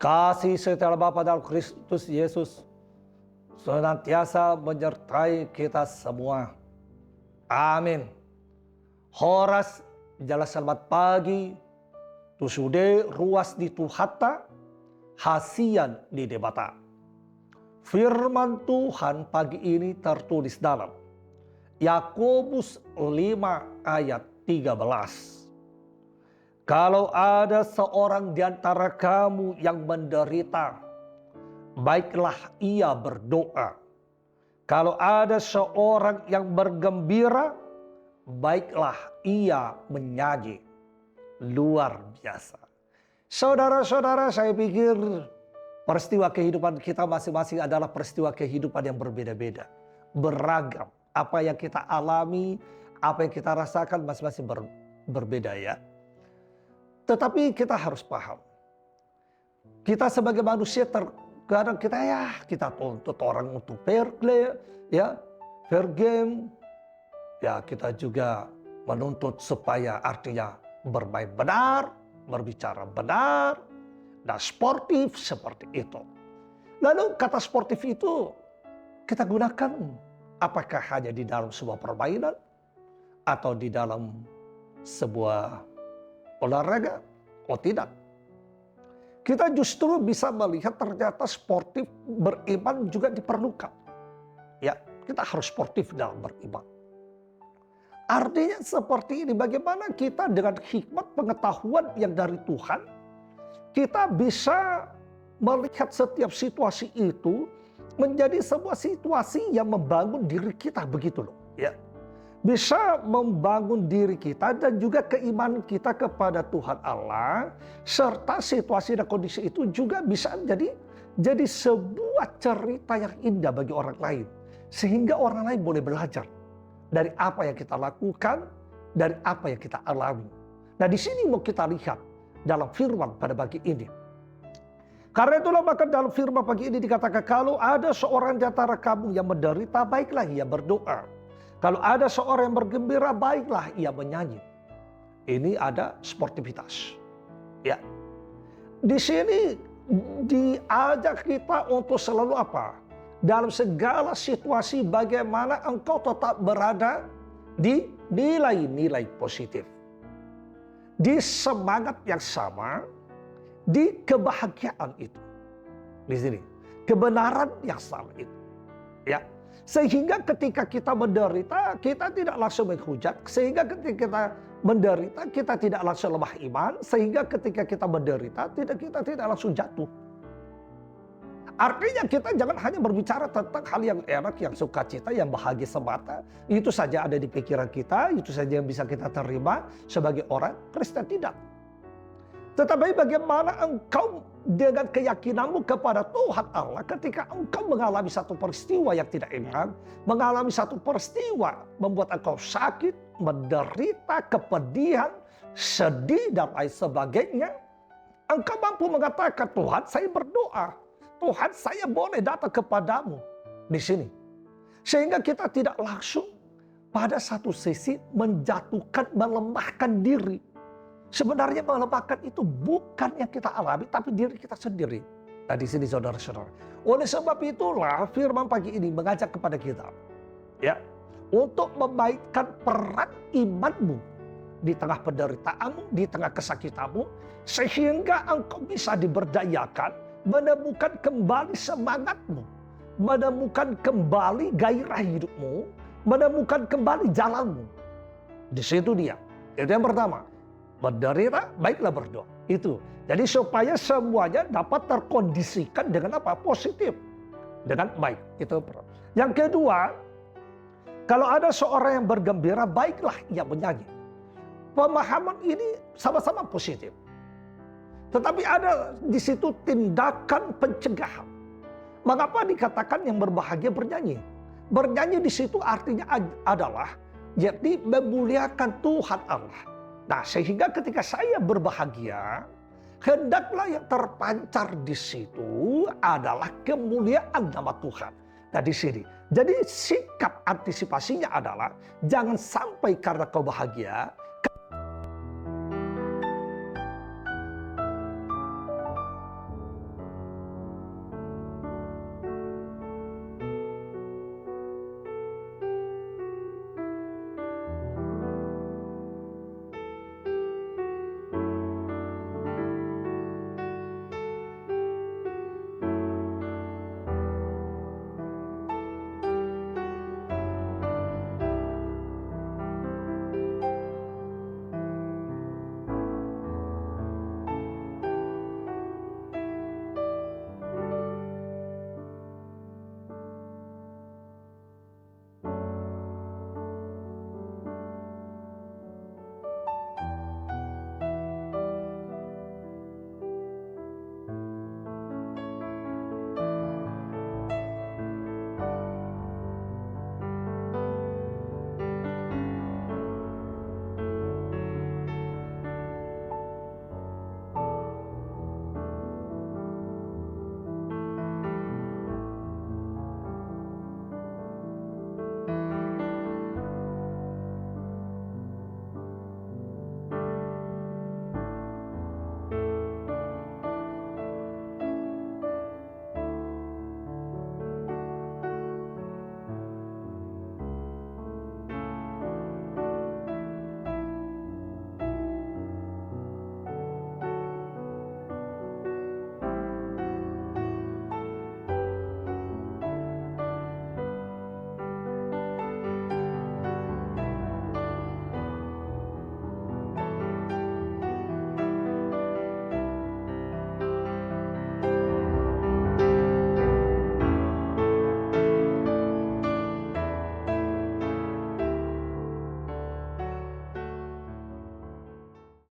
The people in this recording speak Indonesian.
Kasih setia Bapa dalam Kristus Yesus senantiasa menyertai kita semua. Amin. Horas jala selamat pagi. Tusude ruas di Tuhata, hasian di debata. Firman Tuhan pagi ini tertulis dalam Yakobus 5 ayat 13. Kalau ada seorang di antara kamu yang menderita, baiklah ia berdoa. Kalau ada seorang yang bergembira, baiklah ia menyanyi. Luar biasa. Saudara-saudara, saya pikir peristiwa kehidupan kita masing-masing adalah peristiwa kehidupan yang berbeda-beda. Beragam. Apa yang kita alami, apa yang kita rasakan masing-masing berbeda ya. Tetapi kita harus paham. Kita sebagai manusia terkadang kita tuntut orang untuk fair play, ya, fair game. Ya, kita juga menuntut supaya artinya bermain benar, berbicara benar, dan sportif seperti itu. Lalu kata sportif itu kita gunakan apakah hanya di dalam sebuah permainan atau di dalam sebuah olahraga? Oh tidak. Kita justru bisa melihat ternyata sportif beriman juga diperlukan. Ya, kita harus sportif dalam beriman. Artinya seperti ini, bagaimana kita dengan hikmat pengetahuan yang dari Tuhan, kita bisa melihat setiap situasi itu menjadi sebuah situasi yang membangun diri kita, begitu loh. Ya. Bisa membangun diri kita dan juga keimanan kita kepada Tuhan Allah, serta situasi dan kondisi itu juga bisa jadi sebuah cerita yang indah bagi orang lain, sehingga orang lain boleh belajar dari apa yang kita lakukan, dari apa yang kita alami. Nah, di sini mau kita lihat dalam firman pada pagi ini. Karena itulah maka dalam firman pagi ini dikatakan, kalau ada seorang di antara kamu yang menderita, baiklah ia berdoa. Kalau ada seorang yang bergembira, baiklah ia menyanyi. Ini ada sportivitas. Ya. Di sini diajak kita untuk selalu apa? Dalam segala situasi bagaimana engkau tetap berada di nilai-nilai positif. Di semangat yang sama, di kebahagiaan itu. Di sini, kebenaran yang sama itu. Ya. Sehingga ketika kita menderita, kita tidak langsung menghujat. Sehingga ketika kita menderita, kita tidak langsung lemah iman. Sehingga ketika kita menderita, kita tidak langsung jatuh. Artinya kita jangan hanya berbicara tentang hal yang enak, yang sukacita, yang bahagia semata. Itu saja ada di pikiran kita, itu saja yang bisa kita terima sebagai orang Kristen, tidak. Tetapi bagaimana engkau dengan keyakinanmu kepada Tuhan Allah ketika engkau mengalami satu peristiwa yang tidak enak, mengalami satu peristiwa membuat engkau sakit, menderita, kepedihan, sedih, dan lain sebagainya. Engkau mampu mengatakan, Tuhan saya berdoa, Tuhan saya boleh datang kepadamu di sini. Sehingga kita tidak langsung pada satu sisi menjatuhkan, melemahkan diri. Sebenarnya melemahkan itu bukan yang kita alami, tapi diri kita sendiri. Nah di sini saudara-saudara. Oleh sebab itulah firman pagi ini mengajak kepada kita, ya, untuk memainkan peran imanmu di tengah penderitaanmu, di tengah kesakitanmu, sehingga engkau bisa diberdayakan, menemukan kembali semangatmu, menemukan kembali gairah hidupmu, menemukan kembali jalanmu. Di situ dia. Itu yang pertama. Menderita, baiklah berdoa. Itu. Jadi supaya semuanya dapat terkondisikan dengan apa? Positif. Dengan baik. Itu. Yang kedua, kalau ada seorang yang bergembira, baiklah ia menyanyi. Pemahaman ini sama-sama positif. Tetapi ada di situ tindakan pencegahan. Mengapa dikatakan yang berbahagia bernyanyi? Bernyanyi di situ artinya adalah jadi memuliakan Tuhan Allah. Nah, sehingga ketika saya berbahagia, hendaklah yang terpancar di situ adalah kemuliaan nama Tuhan. Nah, di sini. Jadi sikap antisipasinya adalah jangan sampai karena kau bahagia,